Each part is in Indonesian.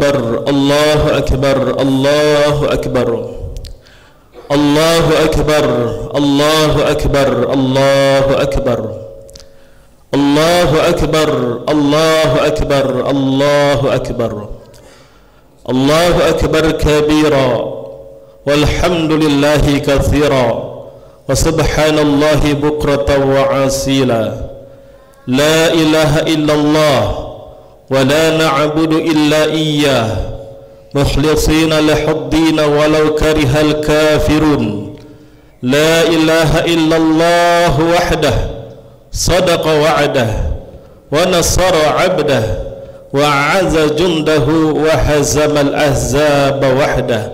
أكبر الله أكبر الله أكبر الله أكبر الله أكبر الله أكبر الله أكبر الله أكبر الله أكبر الله أكبر كبيرا والحمد لله كثيرا وسبحان الله بكرة وعسيلا لا إله إلا الله ولا نعبد إلا إياه مخلصين له الدين ولو كره الكافرون لا إله إلا الله وحده صدق وعده ونصر عبده وأعز جنده وهزم الأحزاب وحده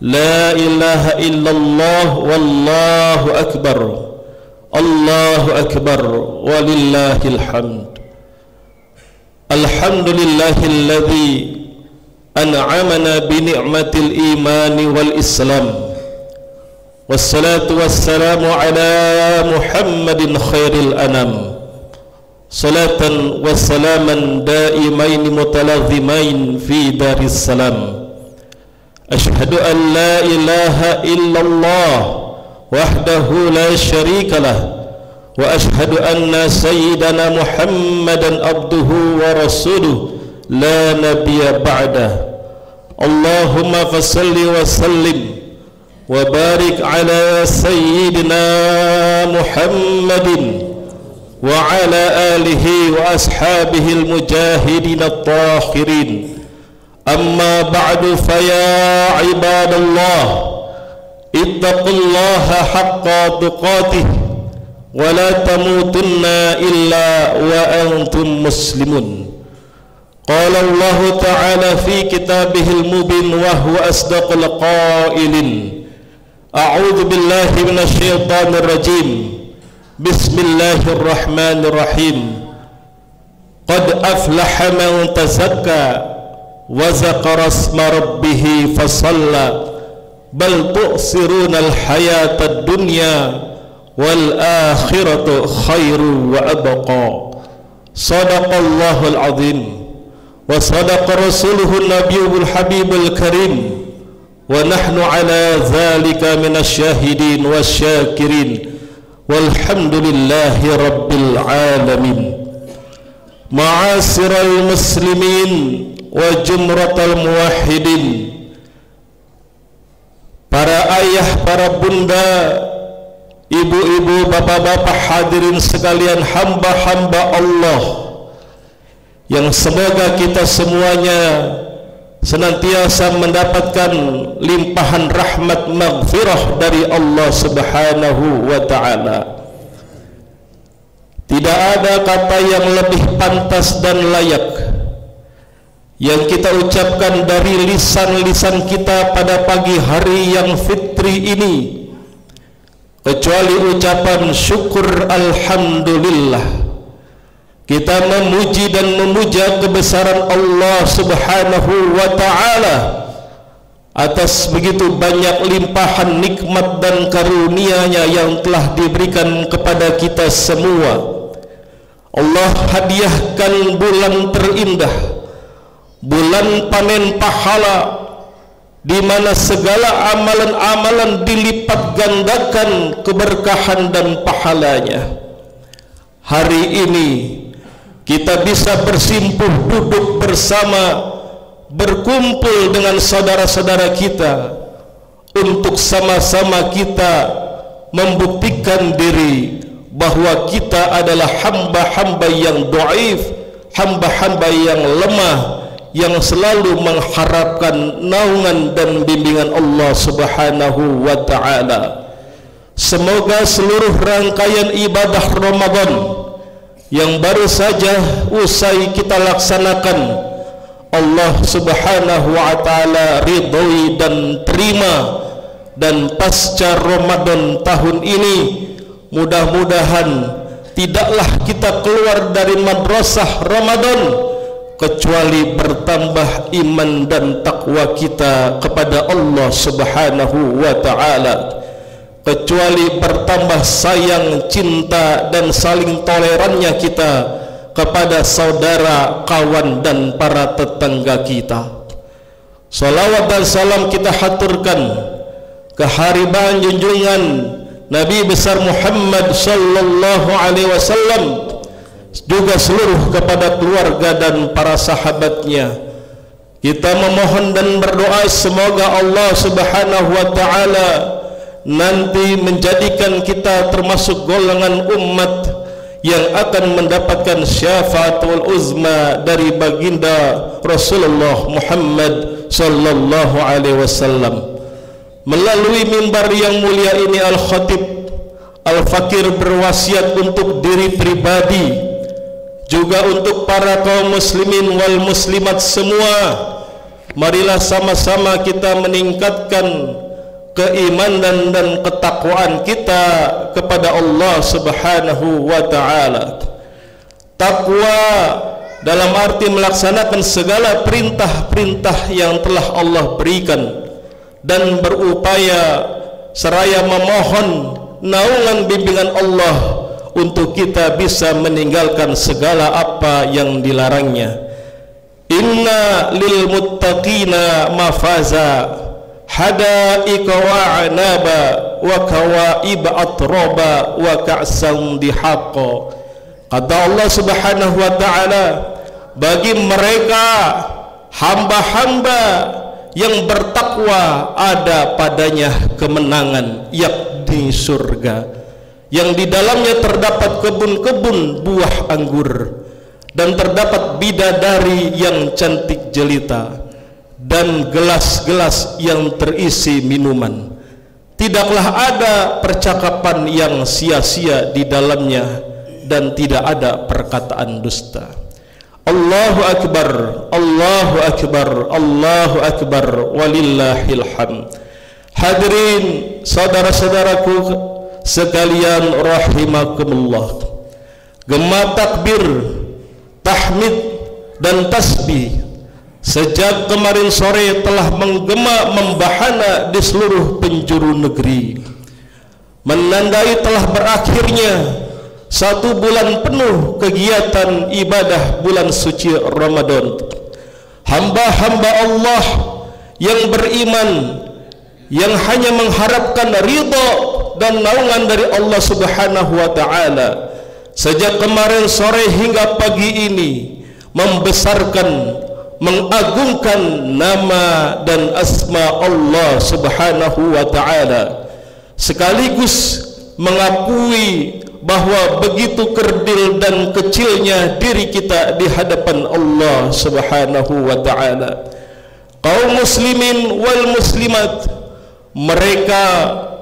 لا إله إلا الله والله أكبر الله أكبر ولله الحمد الحمد لله الذي أنعمنا بنعمة الإيمان والإسلام والصلاة والسلام على محمد خير الأنام صلاة وسلاما دائمين متلازمين في دار السلام أشهد أن لا إله إلا الله وحده لا شريك له وأشهد أن سيدنا محمدا عبده ورسوله لا نبي بعده اللهم فصل وسلم وبارك على سيدنا محمد وعلى آله وأصحابه المجاهدين الطاهرين أما بعد فيا عباد الله اتقوا الله حق تقاته ولا تموتن إلا وأنتم مسلمون قال الله تعالى في كتابه المبين وهو أصدق القائلين أعوذ بالله من الشيطان الرجيم بسم الله الرحمن الرحيم قد أفلح من تزكى وذكر اسم ربه فصلى بل تؤثرون الحياة الدنيا والآخرة خير وأبقى صدق الله العظيم وصدق رسوله النبي الحبيب الكريم ونحن على ذلك من الشاهدين والشاكرين والحمد لله رب العالمين معاشر المسلمين وجمرة الموحدين para ayah, para bunda, ibu-ibu, bapak-bapak hadirin sekalian, hamba-hamba Allah yang semoga kita semuanya senantiasa mendapatkan limpahan rahmat maghfirah dari Allah Subhanahu wa ta'ala. Tidak ada kata yang lebih pantas dan layak yang kita ucapkan dari lisan-lisan kita pada pagi hari yang fitri ini kecuali ucapan syukur alhamdulillah. Kita memuji dan memuja kebesaran Allah Subhanahu wa ta'ala atas begitu banyak limpahan nikmat dan karunia-Nya yang telah diberikan kepada kita semua. Allah hadiahkan bulan terindah, bulan panen pahala, di mana segala amalan-amalan dilipat gandakan keberkahan dan pahalanya. Hari ini kita bisa bersimpuh duduk bersama, berkumpul dengan saudara-saudara kita untuk sama-sama kita membuktikan diri bahwa kita adalah hamba-hamba yang dhaif, hamba-hamba yang lemah, yang selalu mengharapkan naungan dan bimbingan Allah Subhanahu wa ta'ala. Semoga seluruh rangkaian ibadah Ramadan yang baru saja usai kita laksanakan, Allah Subhanahu wa ta'ala ridhoi dan terima, dan pasca Ramadan tahun ini mudah-mudahan tidaklah kita keluar dari madrasah Ramadan kecuali bertambah iman dan takwa kita kepada Allah Subhanahu wa ta'ala, kecuali bertambah sayang, cinta dan saling tolerannya kita kepada saudara, kawan dan para tetangga kita. Salawat dan salam kita haturkan kehariban junjungan Nabi besar Muhammad sallallahu alaihi wasallam, juga seluruh kepada keluarga dan para sahabatnya. Kita memohon dan berdoa semoga Allah Subhanahu wa taala nanti menjadikan kita termasuk golongan umat yang akan mendapatkan syafaatul uzma dari baginda Rasulullah Muhammad sallallahu alaihi wasallam. Melalui mimbar yang mulia ini, Al-Khatib Al-Fakir berwasiat untuk diri pribadi, juga untuk para kaum muslimin wal muslimat semua. Marilah sama-sama kita meningkatkan keimanan dan ketakwaan kita kepada Allah Subhanahu wa taala. Takwa dalam arti melaksanakan segala perintah-perintah yang telah Allah berikan dan berupaya seraya memohon naungan bimbingan Allah untuk kita bisa meninggalkan segala apa yang dilarangnya. Inna lil muttaqina mafaza hadaika wa anaba wa kawaib atraba wa ka'san dihaqa. Kata Allah Subhanahu wa taala, bagi mereka hamba-hamba yang bertakwa ada padanya kemenangan, yakni surga, yang di dalamnya terdapat kebun-kebun buah anggur dan terdapat bidadari yang cantik jelita dan gelas-gelas yang terisi minuman. Tidaklah ada percakapan yang sia-sia di dalamnya dan tidak ada perkataan dusta. Allahu akbar, Allahu akbar, Allahu akbar, walillahil hamd. Hadirin saudara-saudaraku sekalian rahimakumullah, gema takbir, tahmid dan tasbih sejak kemarin sore telah menggema membahana di seluruh penjuru negeri, menandai telah berakhirnya satu bulan penuh kegiatan ibadah bulan suci Ramadan. Hamba-hamba Allah yang beriman, yang hanya mengharapkan ridha dan naungan dari Allah Subhanahu wa taala, sejak kemarin sore hingga pagi ini membesarkan, mengagungkan nama dan asma Allah Subhanahu wa taala, sekaligus mengakui bahwa begitu kerdil dan kecilnya diri kita di hadapan Allah Subhanahu wa taala. Kaum muslimin wal muslimat, mereka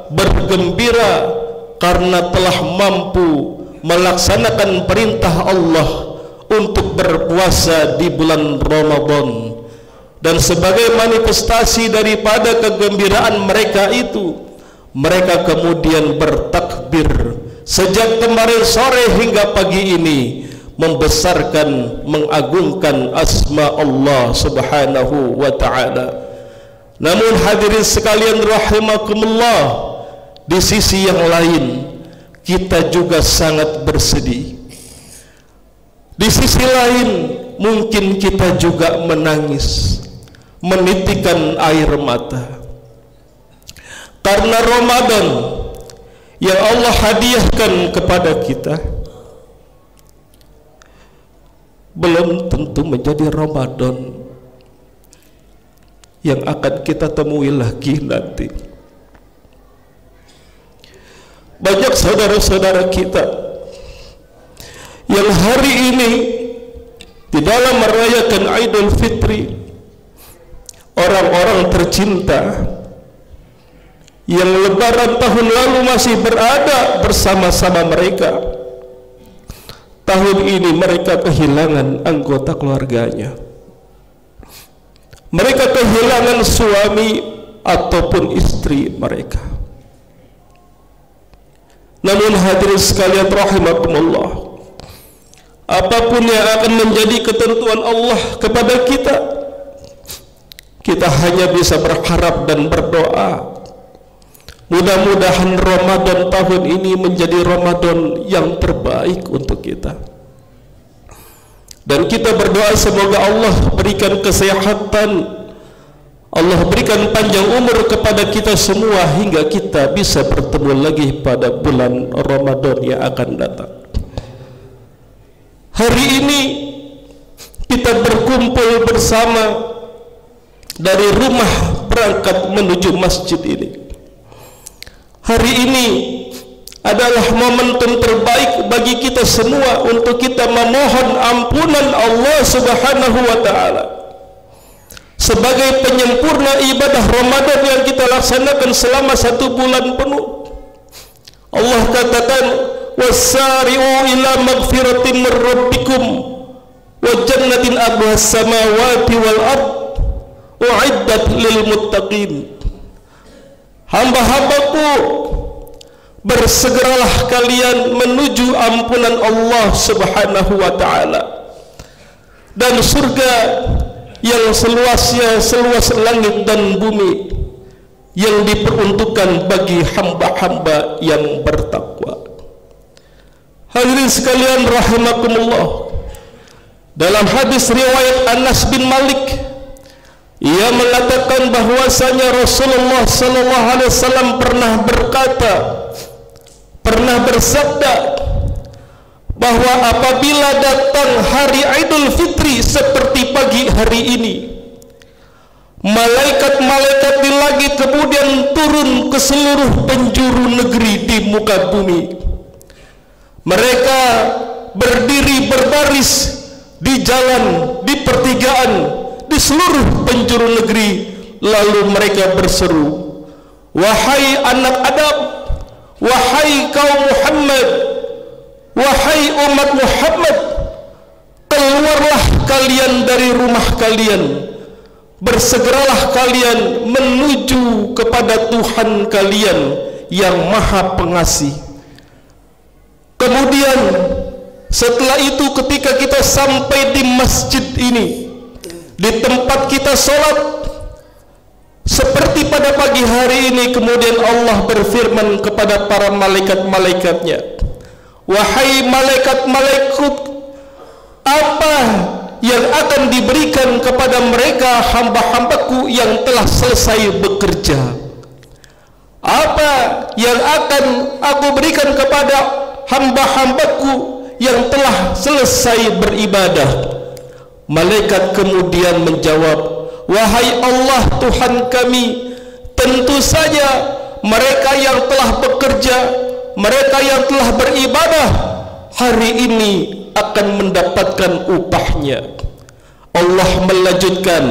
bergembira karena telah mampu melaksanakan perintah Allah untuk berpuasa di bulan Ramadan, dan sebagai manifestasi daripada kegembiraan mereka itu, mereka kemudian bertakbir sejak kemarin sore hingga pagi ini, membesarkan, mengagungkan asma Allah Subhanahu wa taala. Namun hadirin sekalian rahimakumullah, di sisi yang lain kita juga sangat bersedih. Di sisi lain mungkin kita juga menangis, menitikan air mata, karena Ramadan yang Allah hadiahkan kepada kita belum tentu menjadi Ramadan yang akan kita temui lagi nanti. Banyak saudara-saudara kita yang hari ini di dalam merayakan Idul Fitri, orang-orang tercinta yang lebaran tahun lalu masih berada bersama-sama mereka, tahun ini mereka kehilangan anggota keluarganya, mereka kehilangan suami ataupun istri mereka. Namun hadirin sekalian rahimakumullah, apapun yang akan menjadi ketentuan Allah kepada kita, kita hanya bisa berharap dan berdoa, mudah-mudahan Ramadan tahun ini menjadi Ramadan yang terbaik untuk kita. Dan kita berdoa semoga Allah berikan kesehatan, Allah berikan panjang umur kepada kita semua hingga kita bisa bertemu lagi pada bulan Ramadan yang akan datang. Hari ini kita berkumpul bersama dari rumah berangkat menuju masjid ini. Hari ini adalah momentum terbaik bagi kita semua untuk kita memohon ampunan Allah Subhanahu wa taala sebagai penyempurna ibadah Ramadan yang kita laksanakan selama 1 bulan penuh. Allah katakan, wasari'u ila magfiratin min rabbikum wa jannatin arduhas samawati wal ard u'iddat lil muttaqin. Hamba-hambaku, bersegeralah kalian menuju ampunan Allah Subhanahu wa taala dan surga yang seluasnya seluas langit dan bumi yang diperuntukkan bagi hamba-hamba yang bertakwa. Hadirin sekalian rahimakumullah, dalam hadis riwayat Anas bin Malik, ia mengatakan bahwasanya Rasulullah sallallahu alaihi wasallam pernah bersabda bahwa apabila datang hari Idul Fitri seperti pagi hari ini, malaikat-malaikat di langit kemudian turun ke seluruh penjuru negeri di muka bumi. Mereka berdiri berbaris di jalan, di pertigaan, di seluruh penjuru negeri, lalu mereka berseru, wahai anak Adam, wahai kaum Muhammad, wahai umat Muhammad, keluarlah kalian dari rumah kalian, bersegeralah kalian menuju kepada Tuhan kalian yang Maha Pengasih. Kemudian setelah itu ketika kita sampai di masjid ini, di tempat kita sholat seperti pada pagi hari ini, kemudian Allah berfirman kepada para malaikat-malaikatnya, wahai malaikat-malaikat, apa yang akan diberikan kepada mereka hamba-hambaku yang telah selesai bekerja? Apa yang akan aku berikan kepada hamba-hambaku yang telah selesai beribadah? Malaikat kemudian menjawab, wahai Allah Tuhan kami, tentu saja mereka yang telah bekerja, mereka yang telah beribadah hari ini akan mendapatkan upahnya. Allah melanjutkan,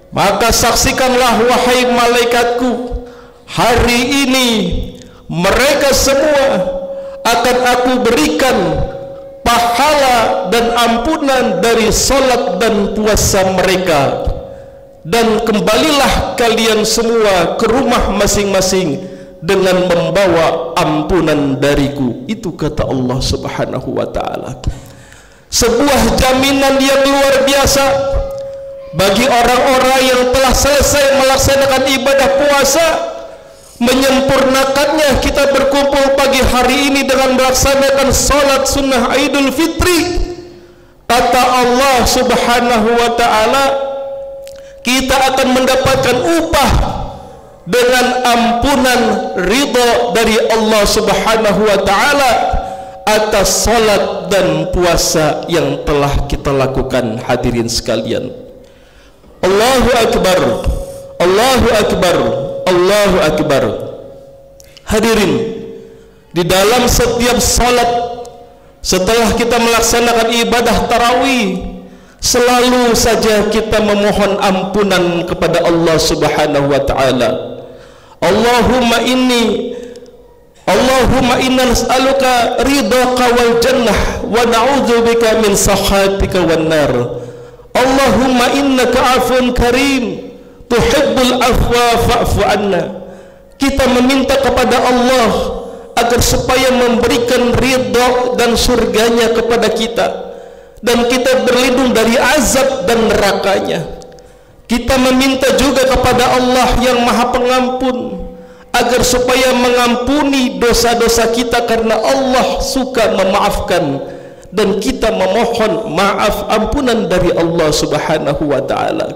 maka saksikanlah wahai malaikatku, hari ini mereka semua akan aku berikan pahala dan ampunan dari salat dan puasa mereka, dan kembalilah kalian semua ke rumah masing-masing dengan membawa ampunan dariku. Itu kata Allah Subhanahu wa taala. Sebuah jaminan yang luar biasa bagi orang-orang yang telah selesai melaksanakan ibadah puasa, menyempurnakannya. Kita berkumpul pagi hari ini dengan melaksanakan salat sunnah Idul Fitri. Kata Allah Subhanahu wa taala, kita akan mendapatkan upah dengan ampunan ridha dari Allah Subhanahu wa taala atas salat dan puasa yang telah kita lakukan. Hadirin sekalian, Allahu Akbar, Allahu Akbar, Allahu Akbar. Hadirin, di dalam setiap salat setelah kita melaksanakan ibadah tarawih, selalu saja kita memohon ampunan kepada Allah Subhanahu wa taala. Allahumma inna nas'aluka ridhaka wal jannah wa na'udzubika min sakhatika wan nar. Allahumma innaka 'afun karim tuhibbul afwa fa'fu anna. Kita meminta kepada Allah agar supaya memberikan ridha dan surganya kepada kita, dan kita berlindung dari azab dan nerakanya. Kita meminta juga kepada Allah yang Maha Pengampun agar supaya mengampuni dosa-dosa kita, karena Allah suka memaafkan, dan kita memohon maaf ampunan dari Allah Subhanahu wa taala.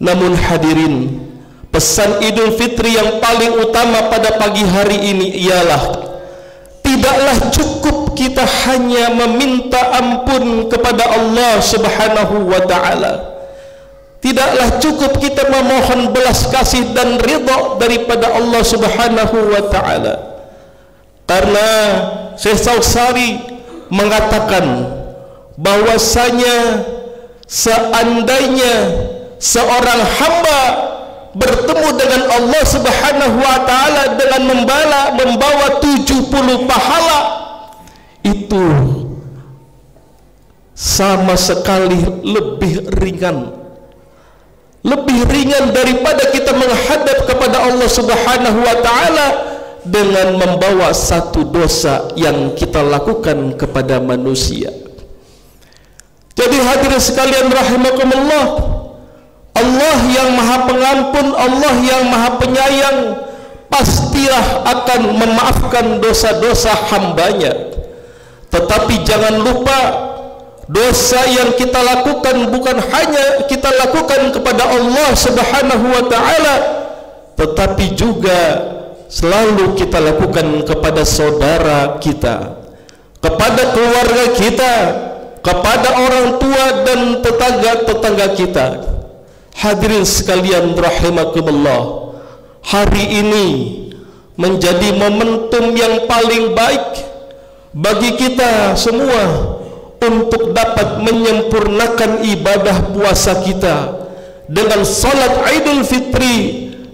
Namun hadirin, pesan Idul Fitri yang paling utama pada pagi hari ini ialah tidaklah cukup kita hanya meminta ampun kepada Allah Subhanahu wa ta'ala. Tidaklah cukup kita memohon belas kasih dan ridha daripada Allah Subhanahu wa ta'ala. Karena Syekh Sausari mengatakan bahwasanya seandainya seorang hamba bertemu dengan Allah Subhanahu wa ta'ala dengan membawa 70 pahala, itu sama sekali lebih ringan daripada kita menghadap kepada Allah Subhanahu wa ta'ala dengan membawa satu dosa yang kita lakukan kepada manusia. Jadi hadirin sekalian rahimakumullah, Allah yang maha pengampun, Allah yang maha penyayang pastilah akan memaafkan dosa-dosa hambanya. Tetapi jangan lupa, dosa yang kita lakukan bukan hanya kita lakukan kepada Allah Subhanahu wa ta'ala, tetapi juga selalu kita lakukan kepada saudara kita, kepada keluarga kita, kepada orang tua dan tetangga-tetangga kita. Hadirin sekalian rahimakumullah, hari ini menjadi momentum yang paling baik bagi kita semua untuk dapat menyempurnakan ibadah puasa kita dengan salat Idul Fitri,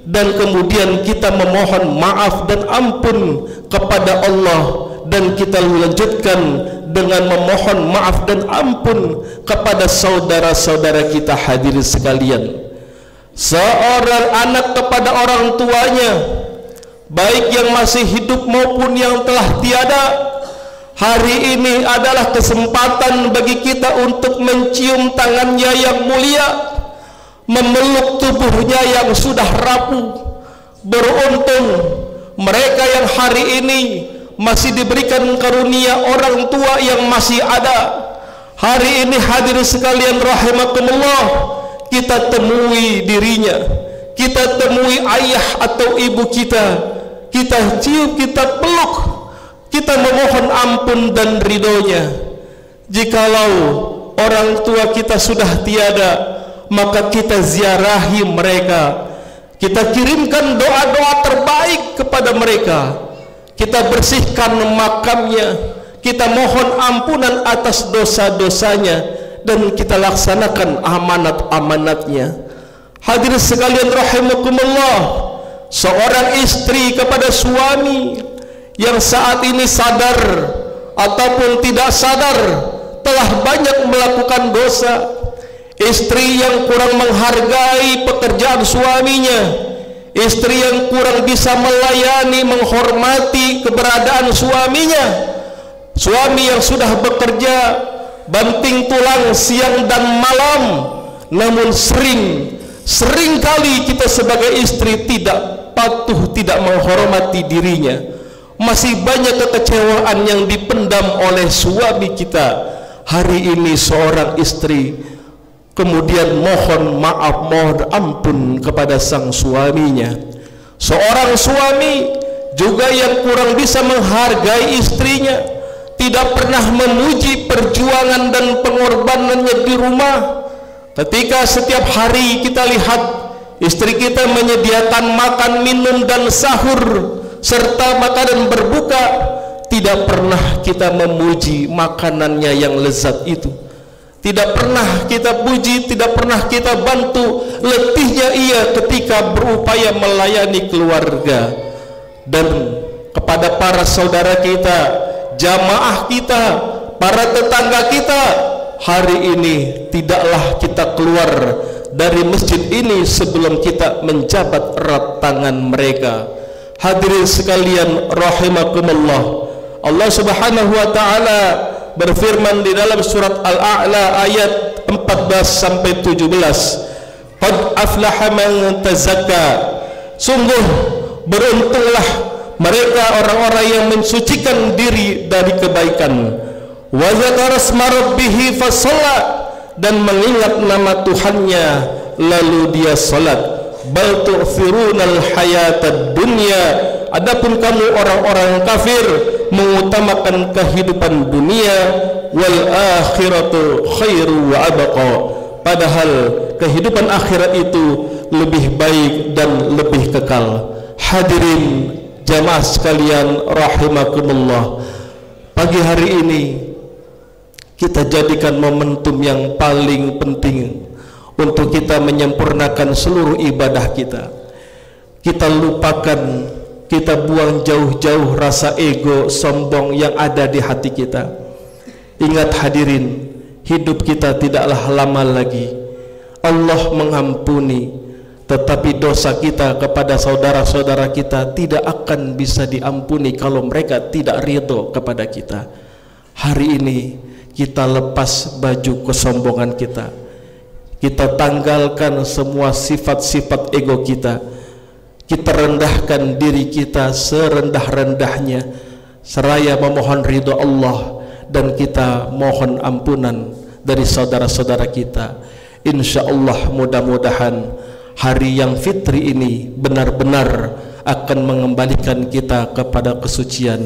dan kemudian kita memohon maaf dan ampun kepada Allah, dan kita lanjutkan dengan memohon maaf dan ampun kepada saudara-saudara kita. Hadirin sekalian, seorang anak kepada orang tuanya, baik yang masih hidup maupun yang telah tiada, hari ini adalah kesempatan bagi kita untuk mencium tangannya yang mulia, memeluk tubuhnya yang sudah rapuh. Beruntung mereka yang hari ini masih diberikan karunia orang tua yang masih ada. Hari ini hadirin sekalian rahimakumullah, kita temui dirinya, kita temui ayah atau ibu kita, kita cium, kita peluk, kita memohon ampun dan ridhonya. Jikalau orang tua kita sudah tiada, maka kita ziarahi mereka, kita kirimkan doa-doa terbaik kepada mereka, kita bersihkan makamnya, kita mohon ampunan atas dosa-dosanya, dan kita laksanakan amanat-amanatnya. Hadirin sekalian rahimakumullah, seorang istri kepada suami yang saat ini sadar ataupun tidak sadar telah banyak melakukan dosa, istri yang kurang menghargai pekerjaan suaminya, istri yang kurang bisa melayani, menghormati keberadaan suaminya, suami yang sudah bekerja banting tulang siang dan malam, namun sering kali kita sebagai istri tidak patuh, tidak menghormati dirinya. Masih banyak kekecewaan yang dipendam oleh suami kita. Hari ini seorang istri kemudian mohon maaf, mohon ampun kepada sang suaminya. Seorang suami juga yang kurang bisa menghargai istrinya, tidak pernah memuji perjuangan dan pengorbanannya di rumah. Ketika setiap hari kita lihat istri kita menyediakan makan, minum dan sahur serta makanan berbuka, tidak pernah kita memuji makanannya yang lezat itu. Tidak pernah kita puji, tidak pernah kita bantu letihnya ia ketika berupaya melayani keluarga. Dan kepada para saudara kita, jamaah kita, para tetangga kita, hari ini tidaklah kita keluar dari masjid ini sebelum kita menjabat erat tangan mereka. Hadirin sekalian rahimakumullah, Allah Subhanahu wa ta'ala berfirman di dalam surat Al-A'la ayat 14 sampai 17, qad aflaha man tazakka, sungguh beruntunglah mereka orang-orang yang mensucikan diri dari kebaikan, wa dzakara asma rabbih fasalla, dan mengingat nama Tuhannya lalu dia salat. Bal tu'thirunal hayatad dunya, adapun kamu orang-orang kafir mengutamakan kehidupan dunia, wal akhiratu khairu wa abqa, padahal kehidupan akhirat itu lebih baik dan lebih kekal. Hadirin jamaah sekalian rahimakumullah, pagi hari ini kita jadikan momentum yang paling penting untuk kita menyempurnakan seluruh ibadah kita. Kita lupakan, kita buang jauh-jauh rasa ego, sombong yang ada di hati kita. Ingat hadirin, hidup kita tidaklah lama lagi. Allah mengampuni, tetapi dosa kita kepada saudara-saudara kita tidak akan bisa diampuni kalau mereka tidak ridho kepada kita. Hari ini kita lepas baju kesombongan kita. Kita tanggalkan semua sifat-sifat ego kita. Kita rendahkan diri kita serendah-rendahnya, seraya memohon ridho Allah, dan kita mohon ampunan dari saudara-saudara kita. Insya Allah mudah-mudahan hari yang fitri ini benar-benar akan mengembalikan kita kepada kesucian,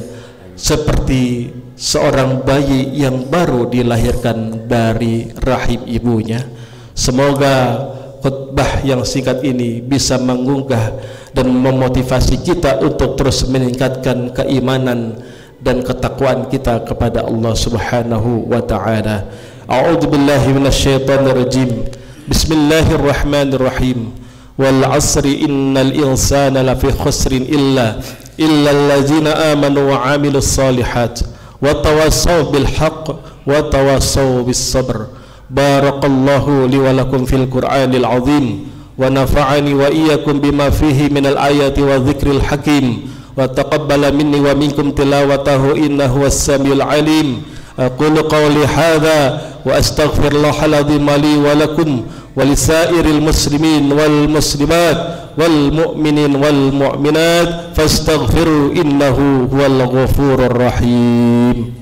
seperti seorang bayi yang baru dilahirkan dari rahim ibunya. Semoga khutbah yang singkat ini bisa menggugah dan memotivasi kita untuk terus meningkatkan keimanan dan ketakwaan kita kepada Allah Subhanahu wa taala. A'udzu billahi minasyaitonir rajim. Bismillahirrahmanirrahim. Wal 'asri innal insana lafi khusrin illa allazina amanu wa 'amilus solihat wa tawassaw bil haqq wa tawassaw bis sabr. Barakallahu li wa lakum fil Qur'anil azim wa nafa'ani wa iyyakum bima fihi minal ayati wa dzikril hakim wa taqabbala minni wa minkum tilawatahu innahu was-samiul alim. Aqulu qawli hadza wa astaghfirullahal azim li wa lakum wa lisairil muslimin wal muslimat wal mu'minin wal mu'minat fastaghfiru innahu huwal ghafurur rahim.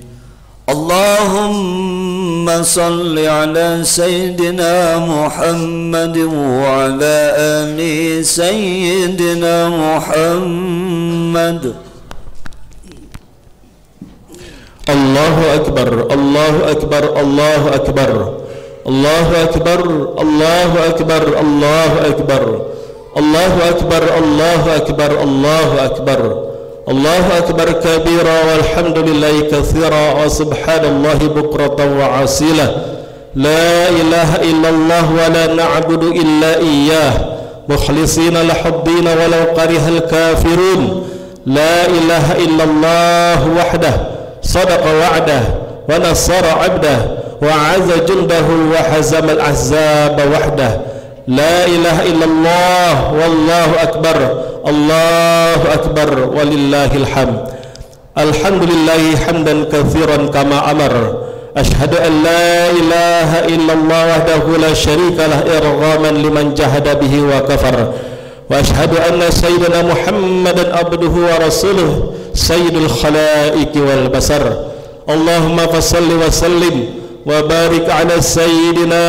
Allahumma salli ala Sayyidina Muhammad wa ala ali Sayyidina Muhammad. Allahu Akbar, Allahu Akbar, Allahu Akbar, Allahu Akbar, Allahu Akbar, Allahu Akbar, Allahu Akbar, Allahu Akbar, Allahu Akbar. Allahu akbar kabira walhamdulillahi katsira wa subhanallahi bukratan wa asila. La ilaha illallah wa la na'budu illa iyyah mukhlisina lahuddin walau karihal kafirun. La ilaha illallah wahdah sadaqa wa'dah wa nasara 'abdah wa 'azza jundahu wa hazama al-ahzab wahdah. La ilaha illallah wallahu akbar. Allahu akbar walillahil hamd. Alhamdulillahi hamdan katsiran kama amar. Ashhadu an la ilaha illallah wahdahu la syarika lah irghaman liman jahada bihi wa kafar. Wa ashhadu anna sayyidina Muhammadan abduhu wa rasuluh sayyidul khalaiqi wal basar. Allahumma fassalli wa sallim wa barik ala sayyidina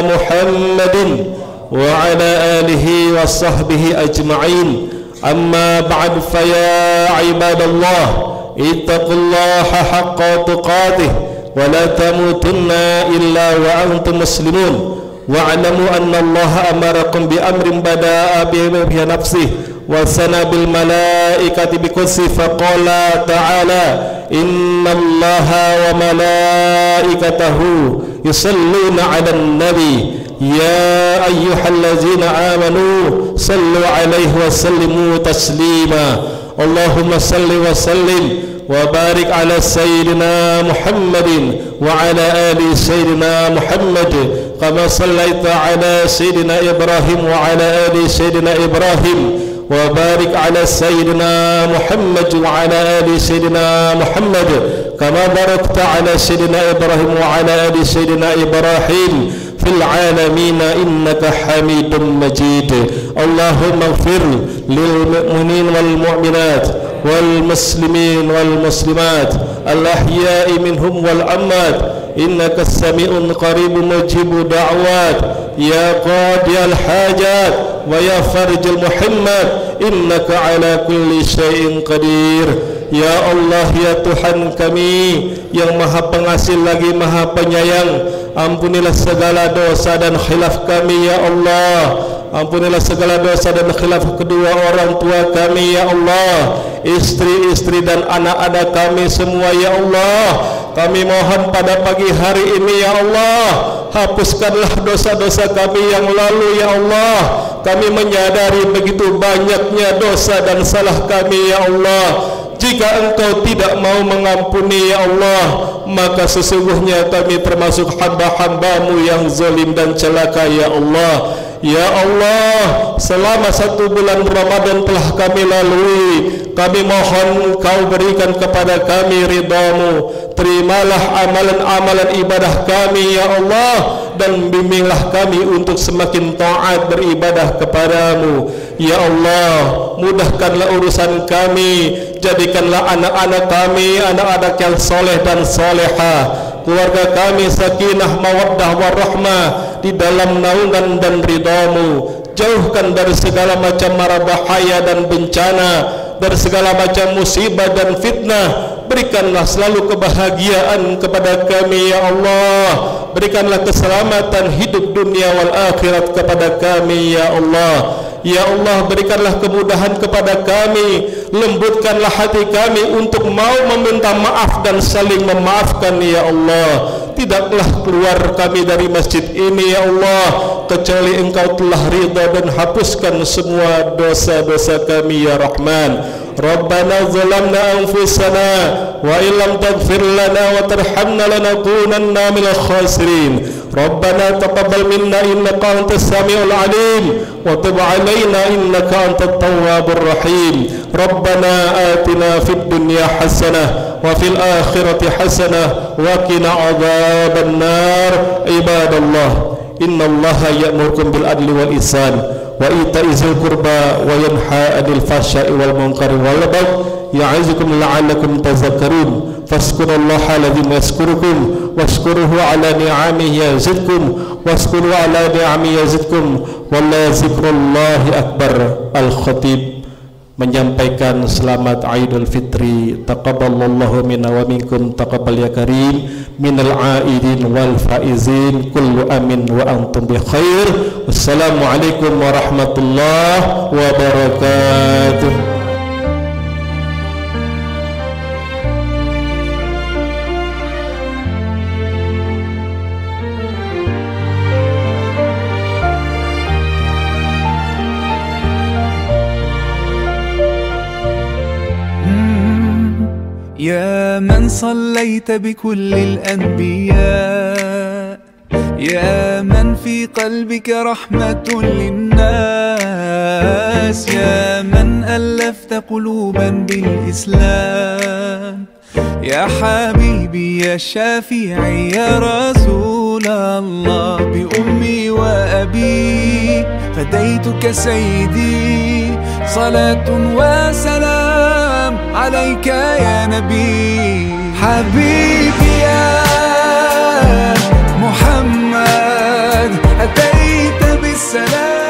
Muhammadin wa ala alihi wa sahbihi ajma'in. Amma ba'd, fa ya ibadallah ittaqullaha haqqa tuqatih wa la tamutunna illa wa antum muslimun. Wa'lamu anna Allah amarakum bi amrin bada'a bi nafsihi wa sana bil malaikati bi qudsi fa qala ta'ala inna Allaha wa malaikatahu yusalluna 'alan nabi ya ayyuhallazina amanu sallu 'alaihi wa sallimu taslima. Allahumma salli wa sallim wa barik ala sayyidina Muhammadin wa ala ali sayyidina Muhammad kama sallaita ala sayyidina Ibrahim wa ala ali sayyidina Ibrahim wa barik ala sayyidina Muhammad wa ala ali sayyidina Muhammad kama barakta ala sayyidina Ibrahim wa ala ali sayyidina Ibrahim fil alamin innaka hamidum majid. Allahumma ighfir lil mu'minin wal mu'minat wal muslimin wal muslimat al ahya'i minhum wal amwat innaka sami'un qaribun mujibud da'wat. ya qadiyal hajat wa ya farijal muhammad, innaka ala kulli syai'in qadir. Ya Allah, ya Tuhan kami yang maha pengasih lagi maha penyayang, ampunilah segala dosa dan khilaf kami ya Allah. Ampunilah segala dosa dan khilaf kedua orang tua kami ya Allah, istri-istri dan anak-anak kami semua ya Allah. Kami mohon pada pagi hari ini ya Allah, hapuskanlah dosa-dosa kami yang lalu ya Allah. Kami menyadari begitu banyaknya dosa dan salah kami ya Allah. Jika Engkau tidak mau mengampuni ya Allah, maka sesungguhnya kami termasuk hamba-hamba-Mu yang zalim dan celaka ya Allah. Ya Allah, selama 1 bulan Ramadan telah kami lalui, kami mohon Kau berikan kepada kami ridha-Mu. Terimalah amalan-amalan ibadah kami ya Allah, dan bimbinglah kami untuk semakin taat beribadah kepadamu ya Allah. Mudahkanlah urusan kami, jadikanlah anak-anak kami anak-anak yang soleh dan soleha, keluarga kami sakinah mawaddah warahmah di dalam naungan dan ridha-Mu. Jauhkan dari segala macam mara bahaya dan bencana, dari segala macam musibah dan fitnah. Berikanlah selalu kebahagiaan kepada kami ya Allah. Berikanlah keselamatan hidup dunia wal akhirat kepada kami ya Allah. Ya Allah, berikanlah kemudahan kepada kami, lembutkanlah hati kami untuk mau meminta maaf dan saling memaafkan ya Allah. Tidaklah keluar kami dari masjid ini ya Allah kecuali Engkau telah ridha dan hapuskan semua dosa-dosa kami ya Rahman. Rabbana zalamna anfusana wa illam taghfir lana wa tarhamna lanakunanna minal khasirin. Rabbana taqabbal minna innaka antas samiul alim wa tub alaina innaka antat tawwabur rahim. Rabbana atina fid dunya hasanah wa fil akhirati hasanah wa qina adzaban nar. Ibadallah, innallaha ya'murukum bil adli wal ihsan wa ita'i dzil qurba wa yanha 'anil fahsya'i wal munkari wal baghi ya'izukum la'allakum tadhakkarun. Fazkurullaha alladzi yazkurukum washkuruhu 'ala ni'amihi yazidkum washkuru 'ala ni'amihi yazidkum wala zikrullahi akbar. Al-Khatib menyampaikan selamat Aidul Fitri. Taqabbalallahu minna wa minkum taqabbal ya karim minal aidin wal faizin kullu amin wa antum bi khair. Wassalamualaikum warahmatullahi wabarakatuh. يا من صليت بكل الأنبياء، يا من في قلبك رحمة للناس، يا من ألفت قلوبا بالإسلام، يا حبيبي يا شافعي يا رسول الله، بأمي وأبي فديتك سيدي، صلاة وسلام عليك يا نبي. حبيبي يا محمد أتيت بالسلام.